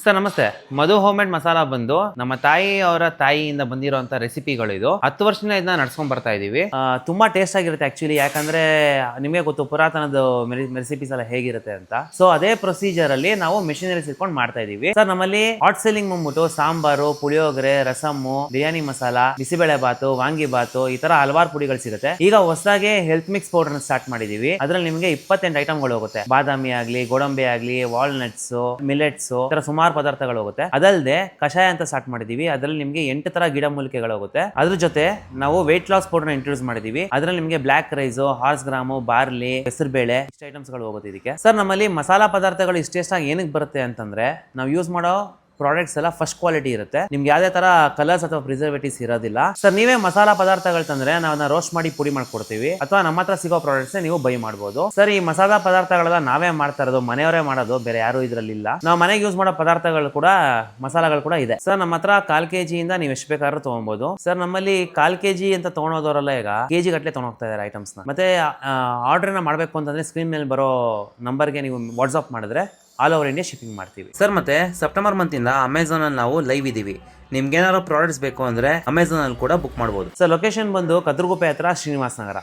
Sir ನಮಸ್ತೆ. ಮಧು home made masala ಬಂದು ನಮ್ಮ ತಾಯಿ ಅವರ ತಾಯಿಯಿಂದ ಬಂದಿರುವಂತ ರೆಸಿಪಿಗಳು ಇದು. 10 ವರ್ಷದಿಂದ ಇದನ್ನ ನಡ್ಸ್ಕೊಂಡ್ ಬರ್ತಾ ಇದೀವಿ. ತುಂಬಾ ಟೇಸ್ಟ್ ಆಗಿರುತ್ತೆ ಆಕ್ಚುಲಿ. ಯಾಕಂದ್ರೆ ನಿಮಗೆ ಗೊತ್ತು ಪುರಾತನದ ರೆಸಿಪೀಸ್ ಎಲ್ಲ ಹೇಗಿರುತ್ತೆ ಅಂತ. ಸೊ ಅದೇ ಪ್ರೊಸೀಜರ್ ಅಲ್ಲಿ ನಾವು ಮೆಷಿನರೀಸ್ ಇಟ್ಕೊಂಡು ಮಾಡ್ತಾ ಇದೀವಿ. ಸರ್ ನಮ್ಮಲ್ಲಿ ಹಾಟ್ ಸೆಲ್ಲಿಂಗ್ ಬಂದ್ಬಿಟ್ಟು ಸಾಂಬಾರು, ಪುಳಿಯೋಗರೆ, ರಸಮ್ಮು, ಬಿರಿಯಾನಿ ಮಸಾಲಾ, ಬಿಸಿಬೇಳೆ ಬಾತು, ವಾಂಗಿ ಬಾತು, ಈ ತರ ಹಲವಾರು ಪುಡಿಗಳು ಸಿಗುತ್ತೆ. ಈಗ ಹೊಸದಾಗಿ ಹೆಲ್ತ್ ಮಿಕ್ಸ್ ಪೌಡರ್ ಸ್ಟಾರ್ಟ್ ಮಾಡಿದೀವಿ. ಅದ್ರಲ್ಲಿ ನಿಮಗೆ 28 ಐಟಮ್ಗಳು ಹೋಗುತ್ತೆ. ಬಾದಾಮಿ ಆಗ್ಲಿ, ಗೋಡಂಬಿ ಆಗ್ಲಿ, ವಾಲ್ನಟ್ಸ್, ಮಿಲೆಟ್ಸ್, ಸುಮಾರು ಪದಾರ್ಥಗಳು ಹೋಗುತ್ತೆ. ಅದಲ್ಲದೆ ಕಷಾಯ ಅಂತ ಸ್ಟಾರ್ಟ್ ಮಾಡಿದೀವಿ. ಅದರಲ್ಲಿ ನಿಮಗೆ 8 ತರ ಗಿಡ ಮೂಲಿಕೆಗಳು ಹೋಗುತ್ತೆ. ಅದ್ರ ಜೊತೆ ನಾವು weight loss ಪೌಡರ್ ಇಂಟ್ರೊಡ್ಯೂಸ್ ಮಾಡಿದೀವಿ. ಅದರಲ್ಲಿ ನಿಮಗೆ black rice, horse gram, barley, ಹೆಸರು ಬೇಳೆ ಇಷ್ಟ ಐಟಮ್ಸ್ ಗಳು ಹೋಗುತ್ತೆ ಇದಕ್ಕೆ. ಸರ್ ನಮ್ಮಲ್ಲಿ ಮಸಾಲಾ ಪದಾರ್ಥಗಳು ಇಷ್ಟೆಷ್ಟಾಗಿ ಏನಕ್ಕೆ ಬರುತ್ತೆ ಅಂತಂದ್ರೆ ನಾವು ಯೂಸ್ ಮಾಡೋ ಪ್ರಾಡಕ್ಟ್ಸ್ ಎಲ್ಲ ಫಸ್ಟ್ ಕ್ವಾಲಿಟಿ ಇರುತ್ತೆ. ನಿಮ್ಗೆ ಯಾವುದೇ ತರ ಕಲರ್ಸ್ ಅಥವಾ ಪ್ರಿಸರ್ವೇಟಿವ್ಸ್ ಇರೋದಿಲ್ಲ. ಸರ್ ನೀವೇ ಮಸಾಲಾ ಪದಾರ್ಥಗಳು ತಂದ್ರೆ ನಾವು ರೋಸ್ಟ್ ಮಾಡಿ ಪುಡಿ ಮಾಡ್ಕೊಡ್ತೀವಿ, ಅಥವಾ ನಮ್ಮ ಹತ್ರ ಸಿಗೋ ಪ್ರಾಡಕ್ಟ್ಸ್ ನೀವು ಬೈ ಮಾಡಬಹುದು. ಸರ್ ಈ ಮಸಾಲಾ ಪದಾರ್ಥಗಳೆಲ್ಲ ನಾವೇ ಮಾಡ್ತಾ ಇರೋದು, ಮನೆಯವರೇ ಮಾಡೋದು, ಬೇರೆ ಯಾರು ಇದ್ರಲ್ಲಿ ಇಲ್ಲ. ನಾವು ಮನೆಗೆ ಯೂಸ್ ಮಾಡೋ ಪದಾರ್ಥಗಳು ಕೂಡ, ಮಸಾಲಾಗಳು ಕೂಡ ಇದೆ. ಸರ್ ನಮ್ಮ ಹತ್ರ 1/4 kg ಇಂದ ನೀವು ಎಷ್ಟು ಬೇಕಾದ್ರೂ ತಗೊಬಹುದು. ಸರ್ ನಮ್ಮಲ್ಲಿ 1/4 kg ಅಂತ ತಗೊಳೋದವರೆಲ್ಲ ಈಗ ಕೆಜಿ ಗಟ್ಟಲೆ ತಗೊಂಡೋಗ್ತಾ ಇದ್ದಾರೆ ಐಟಮ್ಸ್ ನ. ಮತ್ತೆ ಆರ್ಡರ್ನ ಮಾಡಬೇಕು ಅಂತಂದ್ರೆ ಸ್ಕ್ರೀನ್ ಮೇಲೆ ಬರೋ ನಂಬರ್ಗೆ ನೀವು ವಾಟ್ಸ್ಆಪ್ ಮಾಡಿದ್ರೆ ಆಲ್ ಓವರ್ ಇಂಡಿಯಾ ಶಿಪ್ಪಿಂಗ್ ಮಾಡ್ತೀವಿ. ಸರ್ ಮತ್ತೆ ಸೆಪ್ಟೆಂಬರ್ ಮಂತ್ ಇಂದ ಅಮೆಝಾನ್ ಅಲ್ಲಿ ನಾವು ಲೈವ್ ಇದೀವಿ. ನಿಮ್ಗೆ ಏನಾದ್ರು ಪ್ರಾಡಕ್ಟ್ಸ್ ಬೇಕು ಅಂದ್ರೆ ಅಮೆಝಾನ್ ಅಲ್ಲಿ ಕೂಡ ಬುಕ್ ಮಾಡಬಹುದು. ಸರ್ ಲೊಕೇಶನ್ ಬಂದು ಕದ್ರಗುಪ್ಪೆ ಹತ್ರ ಶ್ರೀನಿವಾಸ ನಗರ.